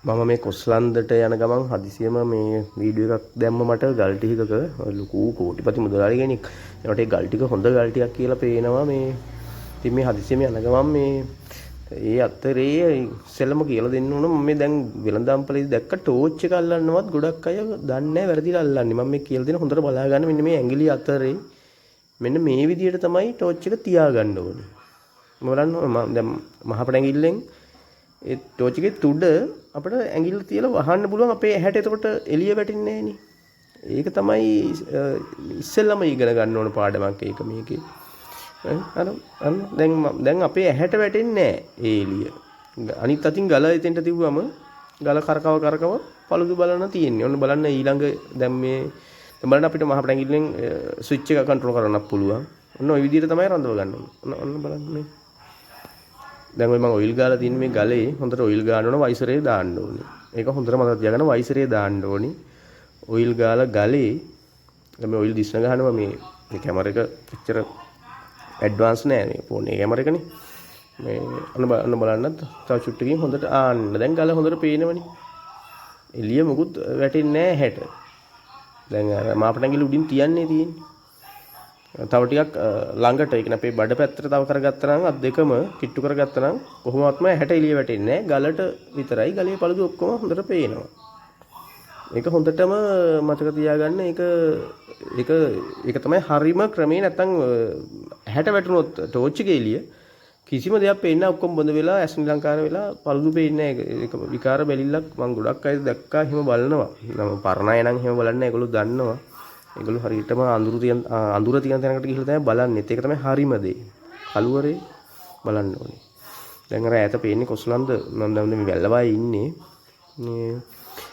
මම මේ කොස්ලන්දට යන ගමන් හදිසියම මේ වීඩියෝ එකක් දැම්ම මට ගල් ටිකක ලොකු කෝටිපති මුදලාලි කෙනෙක්. ඒකට ඒ ගල් ටික හොඳ ගල් ටිකක් කියලා පේනවා මේ. ඉතින් මේ හදිසියම යන ගමන් මේ ඒ අතරේ ඉස්සෙල්ලම කියලා දෙන්න ඕන මම මේ දැන් වෙළඳාම්පලේදී දැක්ක ටෝච් එක අල්ලන්නවත් ගොඩක් අය දන්නේ නැහැ වැරදිලා අල්ලන්නේ. මම මේ කියලා දෙන හොඳට බලා ගන්න මෙන්න මේ ඇඟිලි අතරේ මෙන්න මේ විදිහට තමයි ටෝච් එක තියාගන්න ඕනේ. බලන්න දැන් මහපට ඇඟිල්ලෙන් ඒ ටෝච් එකේ තුඩ අපිට ඇඟිල්ල තියලා වහන්න පුළුවන් අපේ ඇහැට එතකොට එළිය වැටෙන්නේ නැහෙනි. ඒක තමයි ඉස්සෙල්ලම ඉගෙන ගන්න ඕන පාඩමක් ඒක මේකේ. දැන් අපේ ඇහැට වැටෙන්නේ නැහැ ඒ එළිය. අනිත් අතින් ගල එතෙන්ට තිබ්බම ගල කරකව පළුදු බලන්න තියෙන්නේ. ඔන්න බලන්න ඊළඟ දැන් මේ බලන්න අපිට මහපට ඇඟිල්ලෙන් ස්විච් එක කන්ට්‍රෝල් කරන්නත් පුළුවන්. ඔන්න ওই විදිහට තමයි රඳව ගන්න ඕනේ. ඔන්න බලන්න මේ දැන් ඔය මම ඔයිල් ගාලා තියෙන මේ ගලේ හොඳට ඔයිල් ගාන්න ඕන වයිසරේ දාන්න ඕනේ. ඒක හොඳට මතක තියාගන්න වයිසරේ දාන්න ඕනේ. ඔයිල් ගාලා ගලේ දැන් මේ ඔයිල් දිස්න ගහනවා මේ කැමරා එක පිච්චර ඇඩ්වාන්ස් නෑ මේ ෆෝන් එකේ කැමරා එකනේ. මේ අන්න බලන්න තව චුට්ටකින් හොඳට ආන්න. දැන් ගල හොඳට පේනවනේ. එළිය මොකුත් වැටෙන්නේ නෑ හැට. දැන් අර මාපට ඇඟිලි උඩින් තියන්නේ තියෙන්නේ. තව ටිකක් ළඟට ඒ කියන්නේ අපේ බඩ පැත්තට තව කරගත්තා නම් අත් දෙකම කිට්ටු කරගත්තා නම් කොහොමවත්ම හැට එළිය වැටෙන්නේ නැහැ. ගලට විතරයි ගලේ පළුදු ඔක්කොම හොඳට පේනවා. ඒක හොඳටම මතක තියාගන්න. ඒක තමයි හරිම ක්‍රමේ. නැත්තම් හැට වැටුනොත් ටෝච් එකේ එළිය කිසිම දෙයක් පේන්නේ නැහැ. ඔක්කොම බොඳ වෙලා ඇස් නිලංකාර වෙලා පළුදු පේන්නේ නැහැ. ඒක විකාර බැලිල්ලක් මම ගොඩක් අය දැක්කා. එහෙම බලනවා. නම් පරණ අය නම් එහෙම බලන්නේ. ඒගොල්ලෝ දන්නවා. ඒගොල්ලෝ හරියටම අඳුර තියෙන තැනකට ගිහිල්ලා තමයි බලන්නේ. ඒක තමයි හරිම දේ. කළුවරේ බලන්න ඕනේ. දැන් අර ඈත පේන්නේ කොස්ලන්ද මම දැන් මේ වැල්ලවායේ ඉන්නේ. මේ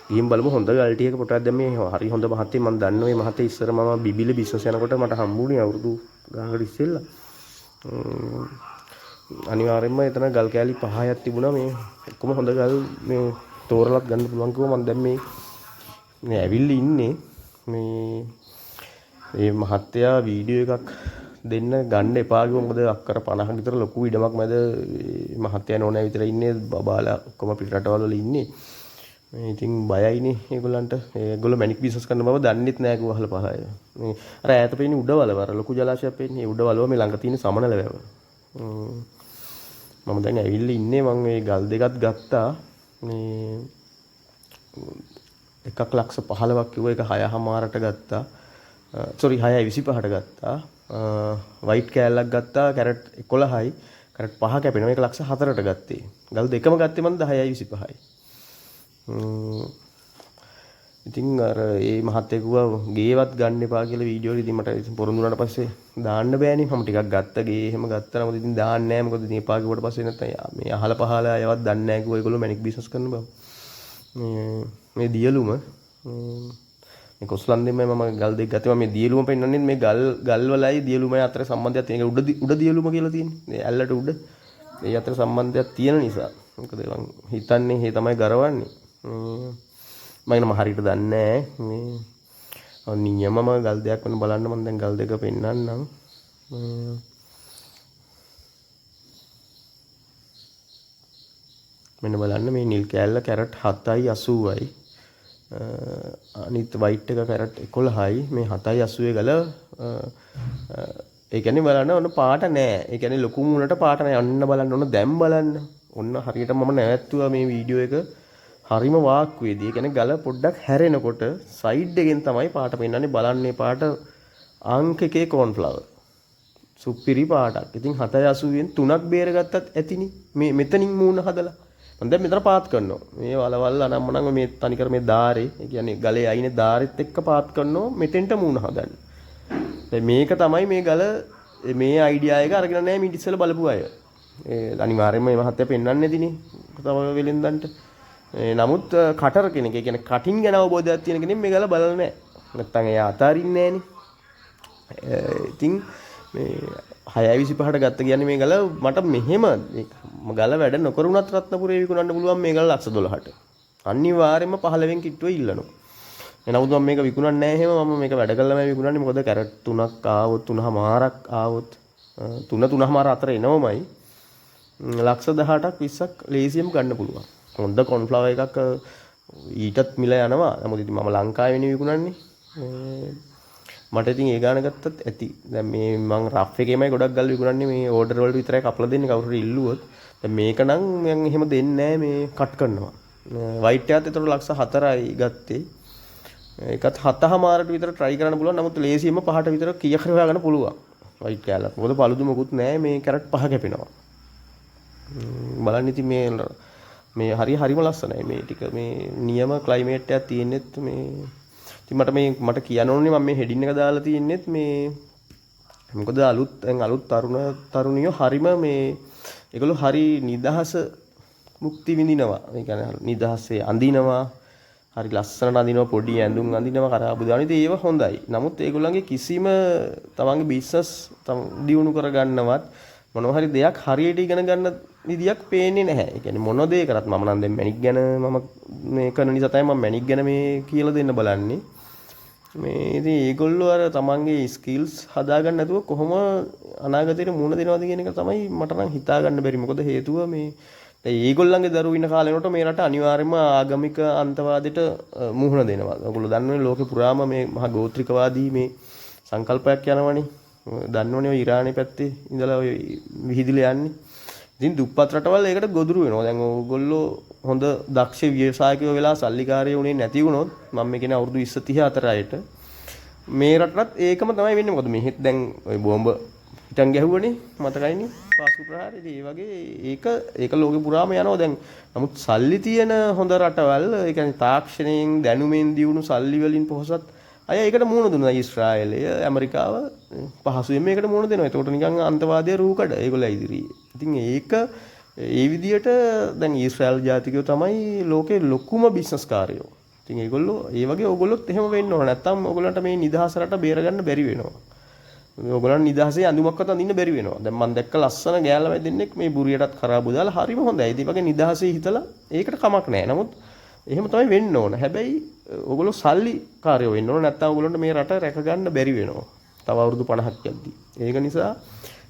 ගිහින් බලමු හොඳ ගල් ටිකක පොටක් දැන් මේ හරි හොඳ මහත්තයෙක් මම දන්නවා. මේ මහත්තයා ඉස්සර මම බිබිලි බිස්නස් යනකොට මට හම්බුනේ අවුරුදු ගානකට ඉස්සෙල්ලා. අනිවාර්යෙන්ම එතන ගල් කෑලි 5ක් තිබුණා. මේ ඔක්කොම හොඳ ගල් මේ තෝරලත් ගන්න පුළුවන් කිව්වා. මම දැන් මේ ඇවිල්ලා ඉන්නේ මේ මහත්තයා වීඩියෝ එකක් දෙන්න ගන්න එපා කිව්වා. මොකද අක්කර 50ක විතර ලොකු ඉඩමක් මැද මහත්තයා නෝනෑ විතර ඉන්නේ. බබාලා ඔක්කොම පිට රටවල වල ඉන්නේ. මේ ඉතින් බයයිනේ ඒගොල්ලන්ට. ඒගොල්ලෝ මැනික් බිස්නස් කරන බව දන්නෙත් නෑ කිව්වා අහල පහය. මේ අර ඈත පේන්නේ උඩවලව අර ලොකු ජලාශයක් පේන්නේ. ඒ උඩවලව මේ ළඟ තියෙන සමනල වැව. මම දැන් ඇවිල්ලා ඉන්නේ. මම මේ ගල් දෙකක් ගත්තා. මේ එකක් ලක්ෂ 15ක් කිව්වා. ඒක 6මාරට ගත්තා. සෝරි 6.25ට ගත්තා. වයිට් කෑල්ලක් ගත්තා කැරට් 11යි. කැරට් 5 කැපෙනවා. මේක ලක්ෂ 4ට ගත්තේ. ගල් දෙකම ගත්තේ මම 10.25යි. ඉතින් අර ඒ මහත්තයා කිව්වා ගේවත් ගන්න එපා කියලා වීඩියෝ එකේ. ඉතින් මට පොරොන්දු වුණාට පස්සේ දාන්න බෑනේ. මම ටිකක් ගත්ත ගේ එහෙම ගත්තා. නමුත් ඉතින් දාන්නේ නැහැ. මොකද ඉතින් එපා කිව්වට පස්සේ නැත්තම් මේ අහල පහල අයවත් දන්නේ නැහැ කිව්වා. ඒගොල්ලෝ මැනික් බිස්නස් කරන බව. මේ දියලුම මේ කොස්ලන්දෙන් මම ගල් දෙක ගත්තා. මේ දියලුම පෙන්වන්නේ මේ ගල් වලයි දියලුමයි අතර සම්බන්ධයක් තියෙන. ඒක උඩ දියලුම කියලා තියෙන්නේ. මේ ඇල්ලට උඩ. ඒ අතර සම්බන්ධයක් තියෙන නිසා. මොකද මම හිතන්නේ මේ තමයි ගරවන්නේ. මම නම් හරියට දන්නේ නැහැ. මේ නියමම ගල් දෙයක් වෙන බලන්න මම දැන් ගල් දෙක පෙන්නන්නම්. මෙන්න බලන්න මේ නිල් කෑල්ල කැරට් 7.80යි. අනිත් වයිට් එක කැරට් 11යි. මේ 7.80 ගල ඒ කියන්නේ බලන්න ඔන්න පාට නෑ. ඒ කියන්නේ ලොකු මුණට පාට නෑ. අන්න බලන්න ඔන්න දැන් බලන්න. ඔන්න හරියට මම නැවැත්තුවා මේ වීඩියෝ එක. හරිම වාක්කුවේදී. ඒ කියන්නේ ගල පොඩ්ඩක් හැරෙනකොට සයිඩ් එකෙන් තමයි පාට පෙන්නන්නේ. බලන්නේ පාට අංක 1 කෝන්ෆ්ලවර්. සුපිරි පාටක්. ඉතින් 7.80ෙන් 3ක් බේරගත්තත් ඇතිනේ. මේ මෙතනින් මූණ හදලා. මම දැන් මෙතන පාත් කරනවා. මේ වලවල් අනම්මනම් මේ තනිකර මේ ධාරේ, ඒ කියන්නේ ගලේ අයිනේ ධාරෙත් එක්ක පාත් කරනවා මෙතෙන්ට මූණ හදන්න. මේක තමයි මේ ගල මේ අයිඩියා එක අරගෙන නැහැ මීට ඉස්සෙල්ලා බලපු අය. ඒ අනිවාර්යයෙන්ම මේ මහත්තයා පෙන්වන්නේ නැදිනේ. තව වෙලෙන්දන්ට. නමුත් කටර් කෙනෙක්, ඒ කියන්නේ කටින් ගැන අවබෝධයක් තියෙන කෙනෙක් මේ ගල බලලා නැහැ. නැත්තම් එයා අතාරින්නේ නැහනේ. ඉතින් මේ 6.25ට ගත්ත කියන්නේ මේ ගල මට මෙහෙම ගල වැඩ නොකරුණත් රත්නපුරේ විකුණන්න පුළුවන් මේ ගල ලක්ෂ 12ට. අනිවාර්යයෙන්ම 15න් කිට්ටුව ඉල්ලනවා. එනමුත් මම මේක විකුණන්නේ නැහැ එහෙම. මම මේක වැඩ කළාම විකුණන්නේ. මොකද කැරට් 3ක් ආවොත් 3මාරක් ආවොත් 3මාර අතර එනවමයි. ලක්ෂ 18ක් 20ක් ලේසියෙන් ගන්න පුළුවන්. හොඳ කොන්ෆ්ලවර් එකක් ඊටත් මිල යනවා. නමුත් ඉතින් මම ලංකාවේ වෙන විකුණන්නේ. මට ඉතින් ඒ ගාන ගත්තත් ඇති. දැන් මේ මං රෆ් එකේමයි ගොඩක් ගල් විකුණන්නේ මේ ඕඩර් වලට විතරයි කපලා දෙන්නේ කවුරු හරි ඉල්ලුවොත්. දැන් මේක නම් මම එහෙම දෙන්නේ නැහැ මේ කට් කරනවා. වයිට් එකත් ඒතර ලක්ෂ 4යි ගත්තේ. ඒකත් 7මාරට විතර try කරන්න පුළුවන්. නමුත් ලේසියෙම 5ට විතර කීයක් හරි හොයාගන්න පුළුවන්. වයිට් කැලක්. මොකද පළුදු මොකුත් නැහැ මේ කැරට් 5 කැපෙනවා. බලන්න ඉතින් මේ හරිම ලස්සනයි මේ ටික මේ නියම ක්ලයිමේට් එකක් තියෙනෙත් මේ ඉතින් මට කියන්න ඕනේ මම මේ හෙඩින් එක දාලා තියෙනෙත් මේ මොකද අලුත් තරුණියෝ හරිම මේ ඒගොල්ලෝ හරි නිදහස මුක්ති විඳිනවා. ඒ කියන්නේ නිදහසේ අඳිනවා හරි ලස්සනට අඳිනවා පොඩි ඇඳුම් අඳිනවා කරාබු දාන ඉතින් ඒව හොඳයි. නමුත් ඒගොල්ලන්ගේ කිසිම තමන්ගේ බිස්නස් දියුණු කරගන්නවත් මොනවා හරි දෙයක් හරියට ඉගෙන ගන්න විදියක් පේන්නේ නැහැ. ඒ කියන්නේ මොන දේ කරත් මම නම් දැන් මැනික් ගැන මම මේ කරන නිසා තමයි මම මැනික් ගැන මේ කියලා දෙන්න බලන්නේ. මේ ඉතින් ඒගොල්ලෝ අර තමන්ගේ ස්කිල්ස් හදාගන්න නැතුව කොහොම අනාගතේට මුණ දෙනවද කියන එක තමයි මට නම් හිතා ගන්න බැරි. මොකද හේතුව මේ දැන් ඒගොල්ලන්ගේ දරුවෝ ඉන්න කාලේ වෙනකොට මේ රට අනිවාර්යයෙන්ම ආගමික අන්තවාදයට මුහුණ දෙනවා. ඔයගොල්ලෝ දන්නවනේ ලෝකේ පුරාම මේ මහා ගෝත්‍රිකවාදී මේ සංකල්පයක් යනවනේ. දන්නවනේ ඔය ඉරානයේ පැත්තේ ඉඳලා ඔය විහිදිලා යන්නේ. ඉතින් දුප්පත් රටවල් ඒකට ගොදුරු වෙනවා. දැන් ඕගොල්ලෝ හොඳ දක්ෂ ව්‍යවසායකයෝ වෙලා සල්ලිකාරයෝ උනේ නැති වුණොත් මම මේ කියන අවුරුදු 20 30 අතරයට මේ රටටත් ඒකම තමයි වෙන්නේ. මොකද මෙහෙත් දැන් ඔය බෝම්බ හිටන් ගැහුවනේ මතකයිනේ පාසු ප්‍රහාරේ. ඒ වගේ ඒක ලෝකේ පුරාම යනවා දැන්. නමුත් සල්ලි තියෙන හොඳ රටවල් ඒ කියන්නේ තාක්ෂණයෙන් දැනුමෙන් දියුණු සල්ලි වලින් පොහොසත් අය ඒකට මුහුණ දුන්නා. ඊශ්‍රායලය ඇමරිකාව පහසුවෙන් මේකට මුහුණ දෙනවා. ඒකට නිකන් අන්තවාදයේ රූකඩ ඒගොල්ලෝ ඉදිරියේ. ඉතින් ඒක ඒ විදියට දැන් ඊශ්‍රායල් ජාතිකයෝ තමයි ලෝකේ ලොකුම බිස්නස් කාරයෝ. ඉතින් ඒගොල්ලෝ ඒ වගේ ඕගොල්ලොත් එහෙම වෙන්න ඕන. නැත්තම් ඕගොල්ලන්ට මේ නිදහස රට බේරගන්න බැරි වෙනවා. ඕගොල්ලන් නිදහසේ අඳුමක්වත් අඳින්න බැරි වෙනවා. දැන් මම දැක්ක ලස්සන ගෑල්ලා දෙන්නෙක් මේ බුරියටත් කරාබු දාලා හරිම හොඳයි. ඉතින් වගේ නිදහසේ හිතලා ඒකට කමක් නැහැ. නමුත් එහෙම තමයි වෙන්න ඕන. හැබැයි ඕගොල්ලෝ සල්ලි කාර්යෝ වෙන්න ඕන. නැත්තම් ඕගොල්ලන්ට මේ රට රැක ගන්න බැරි වෙනවා. තව අවුරුදු 50ක් යද්දි. ඒක නිසා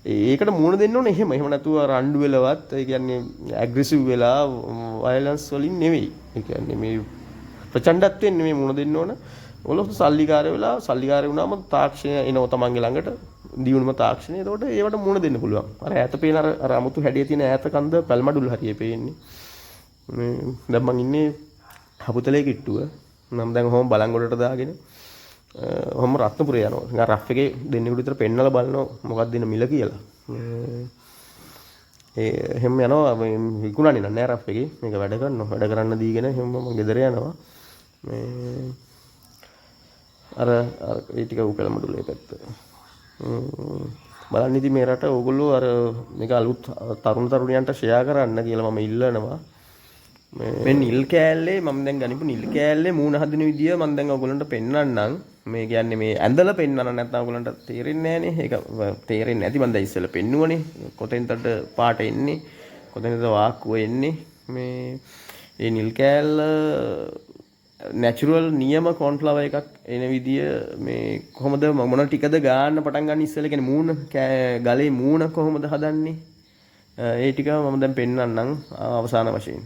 ඒකට මුහුණ දෙන්න ඕනේ එහෙම. එහෙම නැතුව රණ්ඩු වෙලවත් ඒ කියන්නේ ඇග්‍රෙසිව් වෙලා වයලන්ස් වලින් නෙවෙයි. ඒ කියන්නේ මේ ප්‍රචණ්ඩත්වයෙන් නෙමෙයි මුහුණ දෙන්න ඕන. ඔයගොල්ලෝ සල්ලිකාරය වෙලා සල්ලිකාරය වුණාම තාක්ෂණය එනවා තමන්ගේ ළඟට දියුණුම තාක්ෂණය. එතකොට ඒවට මුහුණ දෙන්න පුළුවන්. අර ඈත පේන අර අමුතු හැඩයේ තියෙන ඈත කන්ද පැල්මඩුල් හරියේ පේන්නේ. මේ දැන් මං ඉන්නේ හපුතලේ කිට්ටුව. නම් දැන් ඔහොම බලංගොඩට දාගෙන ඔහොම රත්නපුරේ යනවා. නිකන් රෆ් එකේ දෙන්නෙකුට විතර පෙන්නලා බලනවා මොකක්ද දෙන මිල කියලා. එහෙම යනවා විකුණන්නේ නැහැ රෆ් එකේ. මේක වැඩ කරනවා. වැඩ කරන්න දීගෙන එහෙම මම ගෙදර යනවා. මේ අර ඒ ටික උකලමඩුලේ පැත්ත. බලන්න ඉතින් මේ රට ඕගොල්ලෝ අර මේක අලුත් තරුණියන්ට ෂෙයා කරන්න කියලා මම ඉල්ලනවා. මේ නිල් කෑල්ලේ මම දැන් ගනිපු නිල් කෑල්ලේ මූණ හදින විදිය මම දැන් ඔයගොල්ලන්ට පෙන්නන්නම්. මේ කියන්නේ මේ ඇඳලා පෙන්නන්න නැත්නම් ඔයගොල්ලන්ට තේරෙන්නේ නැහනේ. ඒක තේරෙන්නේ නැති මම දැන් ඉස්සෙල්ලා පෙන්නුවනේ. කොතෙන්ද පාට එන්නේ? කොතෙන්ද වාක්කුව එන්නේ? මේ ඒ නිල් කෑල්ල නැචරල් නියම කොන්ෆ්ලවර් එකක් එන විදිය මේ කොහොමද මොන ටිකද ගන්න පටන් ගන්න ඉස්සෙල්ලා කියන්නේ මූණ ගලේ මූණ කොහොමද හදන්නේ? ඒ ටික මම දැන් පෙන්නන්නම් අවසාන වශයෙන්.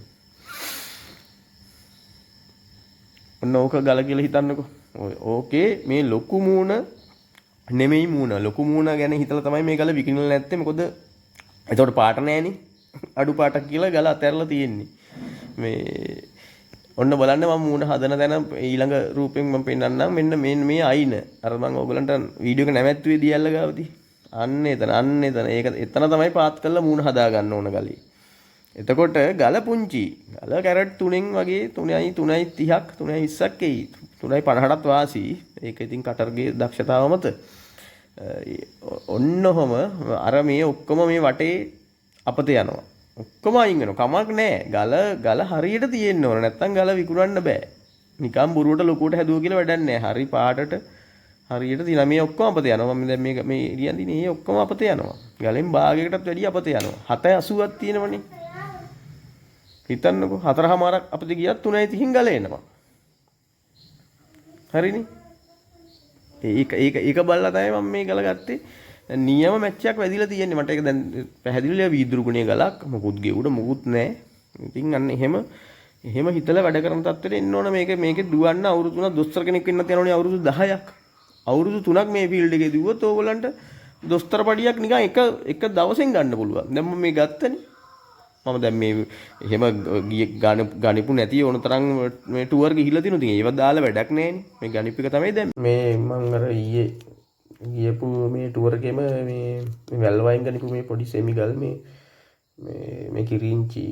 ඔන්න ඕක ගල කියලා හිතන්නකෝ. ඕකේ මේ ලොකු මූණ නෙමෙයි මූණ. ලොකු මූණ ගැන හිතලා තමයි මේ ගල විකිණලා නැත්තේ. මොකද එතකොට පාට නැහැනේ. අඩු පාටක් කියලා ගල අතහැරලා තියෙන්නේ. මේ ඔන්න බලන්න මම මූණ හදන තැන ඊළඟ රූපෙන් මම පෙන්නන්නම්. මෙන්න මේ අයින. අර මම ඕගලන්ට වීඩියෝ එක නැමැත්තුවේ දියල්ල ගාවදී. අන්න එතන. ඒක එතන තමයි පාත් කරලා මූණ හදා ගන්න ඕන ගලේ. එතකොට ගල පුංචි. ගල කැරට් 3න් වගේ 3.30ක් 3.20ක් එයි. 3.50ටත් වාසි. ඒක ඉතින් කටර්ගේ දක්ෂතාව මත. ඔන්නකොම අර මේ ඔක්කොම මේ වටේ අපත යනවා. ඔක්කොම අයින් වෙනවා. කමක් නැහැ. ගල හරියට තියෙන්න ඕන. නැත්තම් ගල විකුණන්න බෑ. නිකම් බොරුවට ලොකුවට හැදුවා කියලා වැඩක් නැහැ. හරි පාටට හරියට තියෙනවා. මේ ඔක්කොම අපත යනවා. මම දැන් මේ ඉරියන් දිනේ මේ ඔක්කොම අපත යනවා. ගලෙන් භාගයකටත් වැඩිය අපත යනවා. 7.80ක් තියෙනවනේ. හිතන්නකෝ 4.5ක් අපිට ගියත් 3.30න් ගල එනවා. හරිනේ. ඒක බලලා තමයි මම මේ ගල ගත්තේ. නියම මැච් එකක් වැදිලා තියෙන්නේ. මට ඒක දැන් පැහැදිලිව වීදුරු ගුණේ ගලක් මොකුත් ගෙවුඩ මොකුත් නැහැ. ඉතින් අන්න එහෙම හිතලා වැඩ කරන තත්ත්වෙට එන්න ඕන මේක දුවන්න අවුරුදු 3ක් දොස්තර කෙනෙක් වෙන්නත් යනෝනේ අවුරුදු 10ක්. අවුරුදු 3ක් මේ ෆීල්ඩ් එකේ දුවුවොත් ඕගොල්ලන්ට දොස්තර පඩියක් නිකන් එක දවසෙන් ගන්න පුළුවන්. දැන් මම මේ ගත්තනේ. මම දැන් මේ එහෙම ගණිපු නැති ඕන තරම් මේ ටුවර් ගිහිල්ලා තිනු. ඉතින් ඒවත් දාලා වැඩක් නැහැනේ. මේ ගණිප එක තමයි දැන් මේ මම අර ඊයේ ගියපු මේ ටුවර් එකේම මේ වැල්වයින් ගණිපු මේ පොඩි සෙමිගල් මේ කිරින්චි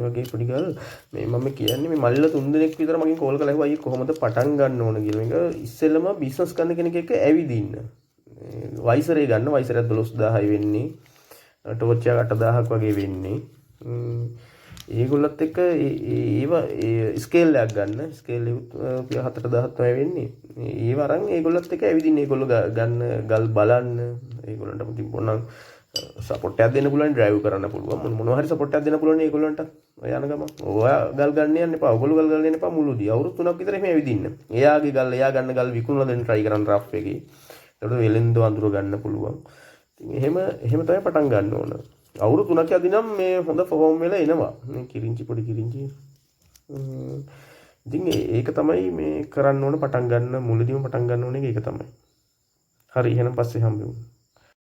වගේ පොඩි ගල් මේ මම කියන්නේ මේ මල්ල 3 දිනක් විතර මගෙන් කෝල් කරලා අයියේ කොහොමද පටන් ගන්න ඕන කියලා. මේක ඉස්සෙල්ලම බිස්නස් කරන කෙනෙක් එක්ක ඇවිදින්න. වයිසරේ ගන්න වයිසරයක් 12000යි වෙන්නේ. ටෝච් එක 8000ක් වගේ වෙන්නේ. ඒගොල්ලත් එක්ක ඒව ස්කේල් එකක් ගන්න. ස්කේල් එක 4000ක් තමයි වෙන්නේ. ඒව අරන් ඒගොල්ලත් එක්ක ඇවිදින්න. ඒගොල්ලෝ ගන්න ගල් බලන්න. ඒගොල්ලන්ට මුතින් පොණන් සපෝට් එකක් දෙන්න පුළුවන්, ඩ්‍රයිව් කරන්න පුළුවන්. මොනවා හරි සපෝට් එකක් දෙන්න පුළුවන් ඒගොල්ලන්ට. ඔය යන ගම. ඔයා ගල් ගන්න යන්න එපා. ඔයගොල්ලෝ ගල් ගන්න යන්න එපා මුලුදී. අවුරුදු 3ක් විතර එහෙම ඇවිදින්න. එයාගේ ගල් එයා ගන්න ගල් විකුණලා දෙන්න try කරන්න රෆ් එකේ. ඒකට වෙලෙන්ද වඳුර ගන්න පුළුවන්. ඉතින් එහෙම තමයි පටන් ගන්න ඕන. අවුරුදු 3ක් යදිනම් මේ හොඳ ෆෝම් වෙලා එනවා. මේ කිරින්චි පොඩි කිරින්චි. ඉතින් ඒක තමයි මේ කරන්න ඕන පටන් ගන්න මුලදීම පටන් ගන්න ඕනේ ඒක තමයි. හරි එහෙනම් පස්සේ හම්බෙමු.